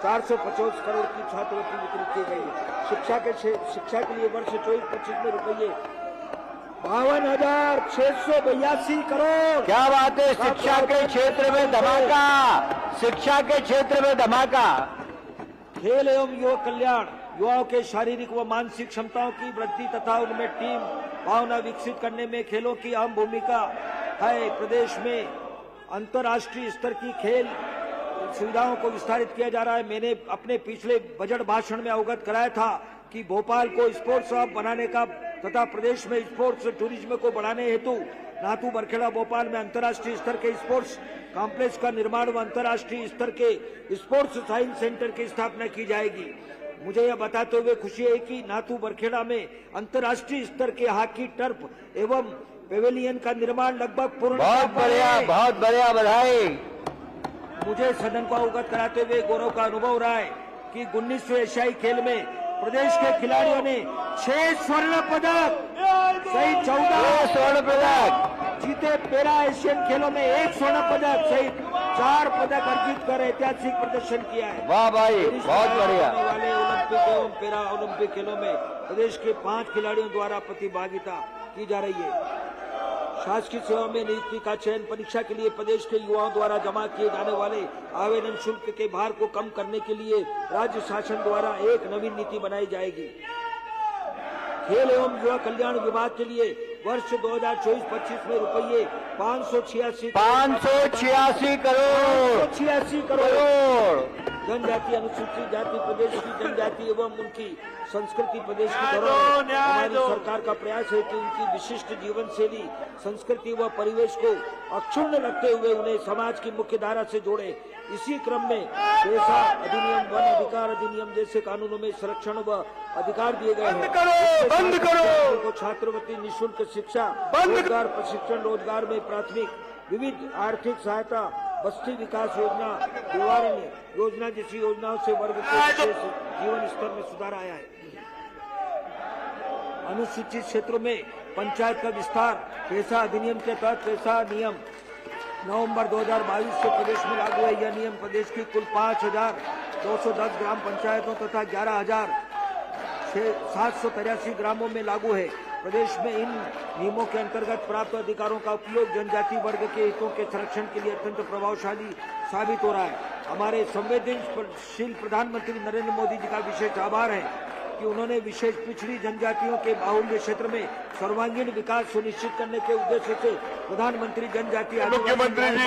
450 करोड़ की छात्रवृत्ति वितरित की गई है। शिक्षा के लिए वर्ष 24-25 में रुपये 52,682 करोड़। क्या बात है, शिक्षा के क्षेत्र में धमाका, शिक्षा के क्षेत्र में धमाका। खेल एवं युवा कल्याण, युवाओं के शारीरिक व मानसिक क्षमताओं की वृद्धि तथा उनमें टीम भावना विकसित करने में खेलों की अहम भूमिका है। प्रदेश में अंतर्राष्ट्रीय स्तर की खेल सुविधाओं को विस्तारित किया जा रहा है। मैंने अपने पिछले बजट भाषण में अवगत कराया था कि भोपाल को स्पोर्ट्स हब बनाने का तथा प्रदेश में स्पोर्ट्स टूरिज्म को बढ़ाने हेतु नाथू बरखेड़ा भोपाल में अंतर्राष्ट्रीय स्तर के स्पोर्ट्स कॉम्प्लेक्स का निर्माण व अंतर्राष्ट्रीय स्तर के स्पोर्ट्स साइंस सेंटर की स्थापना की जाएगी। मुझे यह बताते हुए खुशी है कि नाथू बरखेड़ा में अंतर्राष्ट्रीय स्तर के हॉकी टर्फ एवं पेवेलियन का निर्माण लगभग पूर्ण। बहुत बढ़िया, बधाई। मुझे सदन को अवगत कराते हुए गौरव का अनुभव हो रहा है कि 19वें एशियाई खेल में प्रदेश के खिलाड़ियों ने 6 स्वर्ण पदक सहित 14 स्वर्ण पदक जीते। पैरा एशियन खेलों में 1 स्वर्ण पदक सहित 4 पदक अर्जित कर ऐतिहासिक प्रदर्शन किया है। वाह भाई, बहुत बढ़िया। वाले ओलंपिक एवं पैरा ओलंपिक खेलों में प्रदेश के 5 खिलाड़ियों द्वारा प्रतिभागिता की जा रही है। शासकीय सेवा में नियुक्ति का चयन परीक्षा के लिए प्रदेश के युवाओं द्वारा जमा किए जाने वाले आवेदन शुल्क के भार को कम करने के लिए राज्य शासन द्वारा एक नवीन नीति बनाई जाएगी। खेल एवं युवा कल्याण विभाग के लिए वर्ष 2024-25 में रुपये 586 करोड़। जनजाति अनुसूचित जाति प्रदेश की जनजाति एवं उनकी संस्कृति प्रदेश की धरोहर। हमारी सरकार का प्रयास है कि उनकी विशिष्ट जीवन शैली, संस्कृति व परिवेश को अक्षुण्ण रखते हुए उन्हें समाज की मुख्य धारा से जोड़े। इसी क्रम में पेशा अधिनियम, वन अधिकार अधिनियम जैसे कानूनों में संरक्षण व अधिकार दिए गए हैं। बंद करो। छात्रवृत्ति, निःशुल्क शिक्षा, रोजगार प्रशिक्षण, रोजगार में प्राथमिक विविध आर्थिक सहायता, बस्ती विकास योजना, निवारण योजना जैसी योजनाओं से वर्ग के जीवन स्तर में सुधार आया है। अनुसूचित क्षेत्रों में पंचायत का विस्तार, पेशा अधिनियम के तहत पेशा नियम नवंबर 2022 से प्रदेश में लागू है। यह नियम प्रदेश की कुल 5,210 ग्राम पंचायतों तथा 11,783 ग्रामों में लागू है। प्रदेश में इन नियमों के अंतर्गत प्राप्त अधिकारों का उपयोग जनजाति वर्ग के हितों के संरक्षण के लिए अत्यंत प्रभावशाली साबित हो रहा है। हमारे संवेदनशील प्रधानमंत्री नरेंद्र मोदी जी का विशेष आभार है कि उन्होंने विशेष पिछड़ी जनजातियों के बाहुल्य क्षेत्र में सर्वांगीण विकास सुनिश्चित करने के उद्देश्य से प्रधानमंत्री जनजाति मुख्यमंत्री जी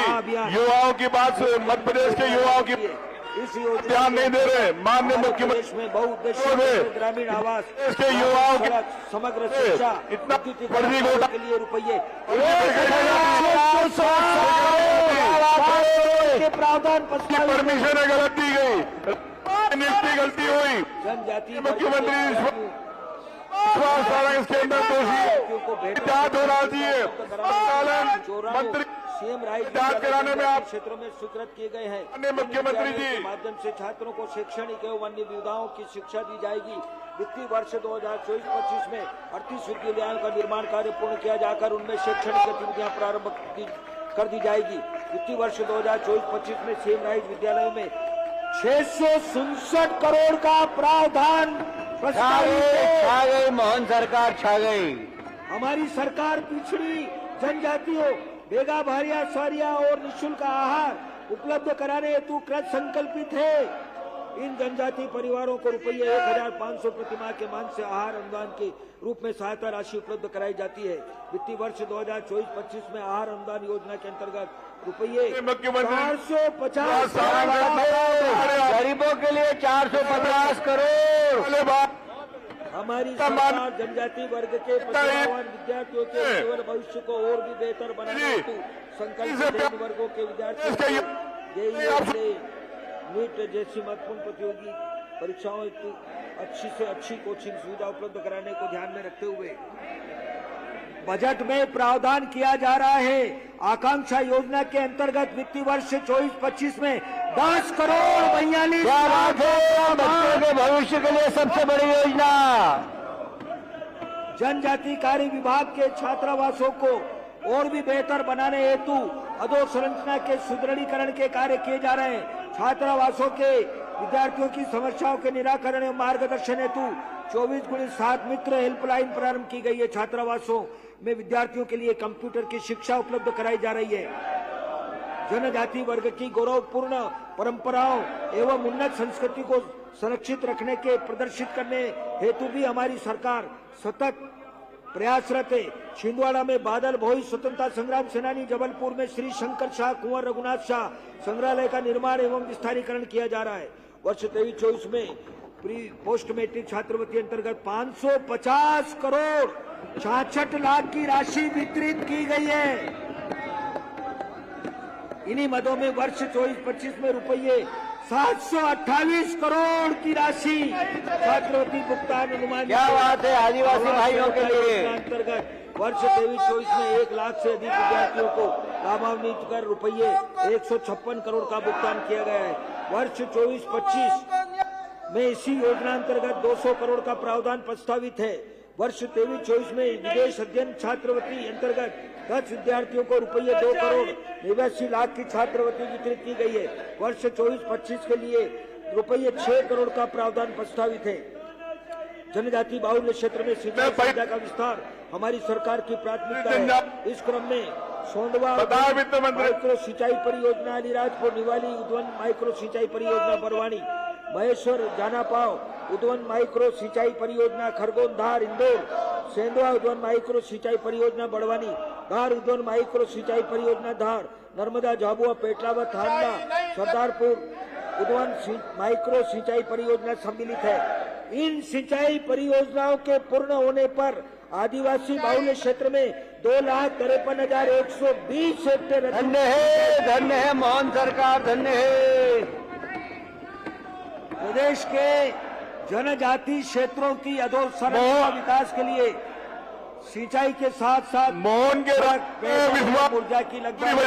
युवाओं की बात, मध्य प्रदेश के युवाओं की इस योजना ध्यान नहीं दे रहे। माननीय मुख्यमंत्री में बहुउद्देशीय ग्रामीण आवास, के युवाओं की समग्र शिक्षा, इतना के लिए रुपये प्रावधान परमिशन गलत दी गई, नियुक्ति गलती हुई। जनजाति मुख्यमंत्री इसके अंदर दोषी जांच होना चाहिए। मंत्री सीएम राइट जांच कराने में आप क्षेत्रों में स्वीकृत किए गए हैं। अन्य मुख्यमंत्री जी के माध्यम से छात्रों को शैक्षणिक एवं अन्य विविधाओं की शिक्षा दी जाएगी। वित्तीय वर्ष 2024-25 में 38 विद्यालयों का निर्माण कार्य पूर्ण किया जाकर उनमें शैक्षणिक गतिविधियां प्रारंभ कर दी जाएगी। वित्तीय वर्ष 2024-25 में सीएम राइट विद्यालयों में 667 करोड़ का प्रावधान छा गई। मोहन सरकार छा गई। हमारी सरकार पिछड़ी जनजातियों, बेगा भारिया स्वारिया और निःशुल्क आहार उपलब्ध कराने हेतु कृत संकल्पित है। इन जनजाति परिवारों को रुपये 1,500 प्रतिमाह के मान से आहार अनुदान के रूप में सहायता राशि उपलब्ध कराई जाती है। वित्तीय वर्ष 2024-25 में आहार अनुदान योजना के अंतर्गत रुपये 450 गरीबों के लिए 450 करोड़। हमारी सरकार जनजाति वर्ग के प्रतिभावान विद्यार्थियों के जीवन भविष्य को और भी बेहतर बनाने हेतु संकल्पित वर्गों के विद्यार्थियों को नीट जैसी महत्वपूर्ण प्रतियोगी परीक्षाओं हेतु अच्छी से अच्छी कोचिंग सुविधा उपलब्ध कराने को ध्यान में रखते हुए बजट में प्रावधान किया जा रहा है। आकांक्षा योजना के अंतर्गत वित्तीय वर्ष 24-25 में 10 करोड़ 42 बच्चों के भविष्य के लिए सबसे बड़ी योजना। जनजाति कार्य विभाग के छात्रावासों को और भी बेहतर बनाने हेतु अधोसंरचना के सुदृढ़ीकरण के कार्य किए जा रहे हैं। छात्रावासों के विद्यार्थियों की समस्याओं के निराकरण एवं मार्गदर्शन हेतु 24x7 मित्र हेल्पलाइन प्रारंभ की गई है। छात्रावासों में विद्यार्थियों के लिए कंप्यूटर की शिक्षा उपलब्ध कराई जा रही है। जनजाति वर्ग की गौरवपूर्ण परंपराओं एवं उन्नत संस्कृति को संरक्षित रखने के प्रदर्शित करने हेतु भी हमारी सरकार सतत प्रयासरत है। छिंदवाड़ा में बादल भोई स्वतंत्रता संग्राम सेनानी, जबलपुर में श्री शंकर शाह कुंवर रघुनाथ शाह संग्रहालय का निर्माण एवं विस्तारीकरण किया जा रहा है। वर्ष 23-24 में प्री पोस्ट मैट्रिक छात्रवृत्ति अंतर्गत 550 करोड़ 66 लाख की राशि वितरित की गई है। इन्हीं मदों में वर्ष 24-25 में रुपये 728 करोड़ की राशि छात्रवृत्ति भुगतान अनुमान। क्या बात है आदिवासी भाइयों के लिए। अंतर्गत वर्ष 23-24 में 1 लाख से अधिक विद्यार्थियों को लाभान्वित कर रुपये 156 करोड़ का भुगतान किया गया है। वर्ष 24-25 में इसी योजना अंतर्गत 200 करोड़ का प्रावधान प्रस्तावित है। वर्ष 23-24 में विदेश अध्ययन छात्रवृत्ति अंतर्गत 10 विद्यार्थियों को रुपये 2 करोड़ 89 लाख की छात्रवृत्ति वितरित की गई है। वर्ष 24-25 के लिए रुपये 6 करोड़ का प्रावधान प्रस्तावित है। जनजाति बाहुल्य क्षेत्र में सिंचाई सुविधा का विस्तार हमारी सरकार की प्राथमिकता है। इस क्रम में सोंडवा माइक्रो सिंचाई परियोजना, अलीराजपुर निवाली उद्वन माइक्रो सिंचाई परियोजना बरवानी, महेश्वर जानापाव उद्वन माइक्रो सिंचाई परियोजना खरगोन धार इंदौर, सेंधवा उद्वन माइक्रो सिंचाई परियोजना बड़वानी, धार उद्वन माइक्रो सिंचाई परियोजना धार, नर्मदा झाबुआ पेटलावत थाना सरदारपुर उद्वन माइक्रो सिंचाई परियोजना सम्मिलित है। इन सिंचाई परियोजनाओं के पूर्ण होने पर आदिवासी बाहुल्य क्षेत्र में 2,53,120 हेक्टेयर। धन्य है मोहन सरकार, धन्य है। प्रदेश के जनजाति क्षेत्रों की अधोसंरचना विकास के लिए सिंचाई के साथ साथ मोहन के ऊर्जा की लगभग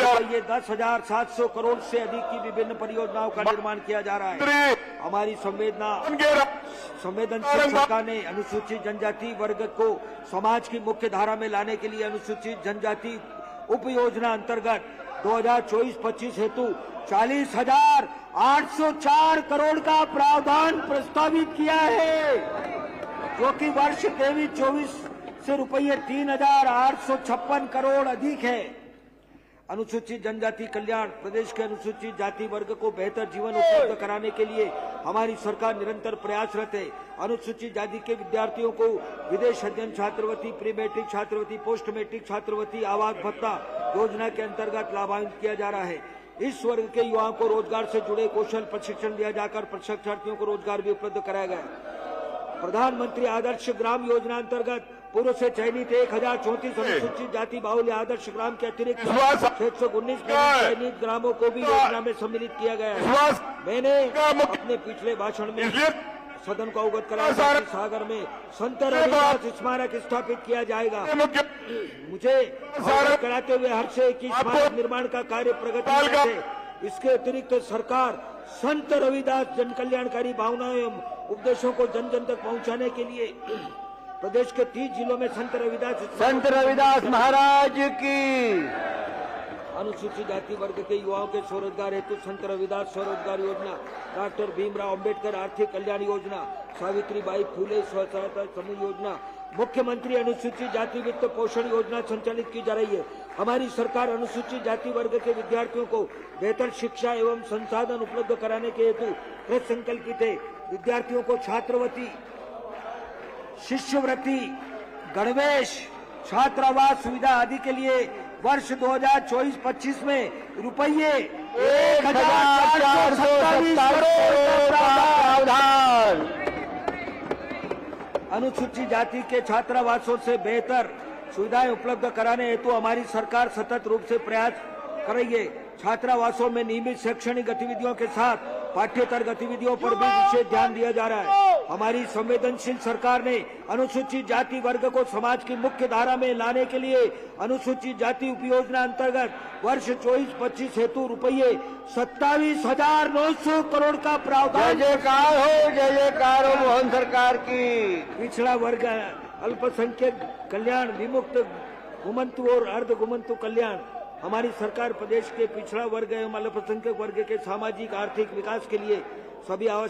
10,700 करोड़ से अधिक की विभिन्न परियोजनाओं का निर्माण किया जा रहा है। हमारी संवेदनशील सरकार ने अनुसूचित जनजाति वर्ग को समाज की मुख्य धारा में लाने के लिए अनुसूचित जनजाति उप योजना अंतर्गत 2024-25 हेतु 40,804 करोड़ का प्रावधान प्रस्तावित किया है, जो कि वर्ष 23-24 से रुपये 3,856 करोड़ अधिक है। अनुसूचित जनजाति कल्याण प्रदेश के अनुसूचित जाति वर्ग को बेहतर जीवन उपलब्ध कराने के लिए हमारी सरकार निरंतर प्रयासरत है। अनुसूचित जाति के विद्यार्थियों को विदेश अध्ययन छात्रवृत्ति, प्री मैट्रिक छात्रवृत्ति, पोस्ट मैट्रिक छात्रवृत्ति, आवास भत्ता योजना के अंतर्गत लाभान्वित किया जा रहा है। इस वर्ग के युवाओं को रोजगार से जुड़े कौशल प्रशिक्षण दिया जाकर प्रशिक्षार्थियों को रोजगार भी उपलब्ध कराया गया। प्रधानमंत्री आदर्श ग्राम योजना अंतर्गत पूर्व से चयनित 1,034 अनुसूचित जाति बाहुल्य आदर्श ग्राम के अतिरिक्त 619 चयनित ग्रामों को भी योजना में सम्मिलित किया गया है। मैंने अपने पिछले भाषण में सदन को अवगत कराया कि सागर में संत रविदास स्मारक स्थापित किया जाएगा। मुझे अवगत कराते हुए हर्ष है कि स्मारक निर्माण का कार्य प्रगति में है। इसके अतिरिक्त सरकार संत रविदास जन कल्याणकारी भावनाओं एवं उपदेशों को जन जन तक पहुंचाने के लिए प्रदेश के 30 जिलों में संत रविदास महाराज की अनुसूचित जाति वर्ग के युवाओं के स्वरोजगार हेतु संत रविदास स्वरोजगार योजना, डॉक्टर भीमराव अंबेडकर आर्थिक कल्याण योजना, सावित्रीबाई फुले स्वसहायता समूह योजना, मुख्यमंत्री अनुसूचित जाति वित्त पोषण योजना संचालित की जा रही है। हमारी सरकार अनुसूचित जाति वर्ग के विद्यार्थियों को बेहतर शिक्षा एवं संसाधन उपलब्ध कराने के हेतु कृत संकल्पित है। विद्यार्थियों को छात्रवृत्ति, शिष्यवृत्ति, गणवेश, छात्रावास सुविधा आदि के लिए वर्ष 2024-25 में रुपये 1,427 करोड़ का प्रावधान अनुसूचित जाति के छात्रावासों से बेहतर सुविधाएं उपलब्ध कराने हेतु हमारी सरकार सतत रूप से प्रयास कर रही है। छात्रावासों में नियमित शैक्षणिक गतिविधियों के साथ पाठ्येतर गतिविधियों पर भी विशेष ध्यान दिया जा रहा है। हमारी संवेदनशील सरकार ने अनुसूचित जाति वर्ग को समाज की मुख्य धारा में लाने के लिए अनुसूचित जाति उपयोजना अंतर्गत वर्ष 24-25 हेतु रुपये 27,900 करोड़ का प्रावधान। जय जयकार हो मोहन सरकार की। पिछड़ा वर्ग, अल्पसंख्यक कल्याण, विमुक्त घुमंतु और अर्ध घुमंतु कल्याण हमारी सरकार प्रदेश के पिछड़ा वर्ग एवं अल्पसंख्यक वर्ग के सामाजिक आर्थिक विकास के लिए सभी आवश्यक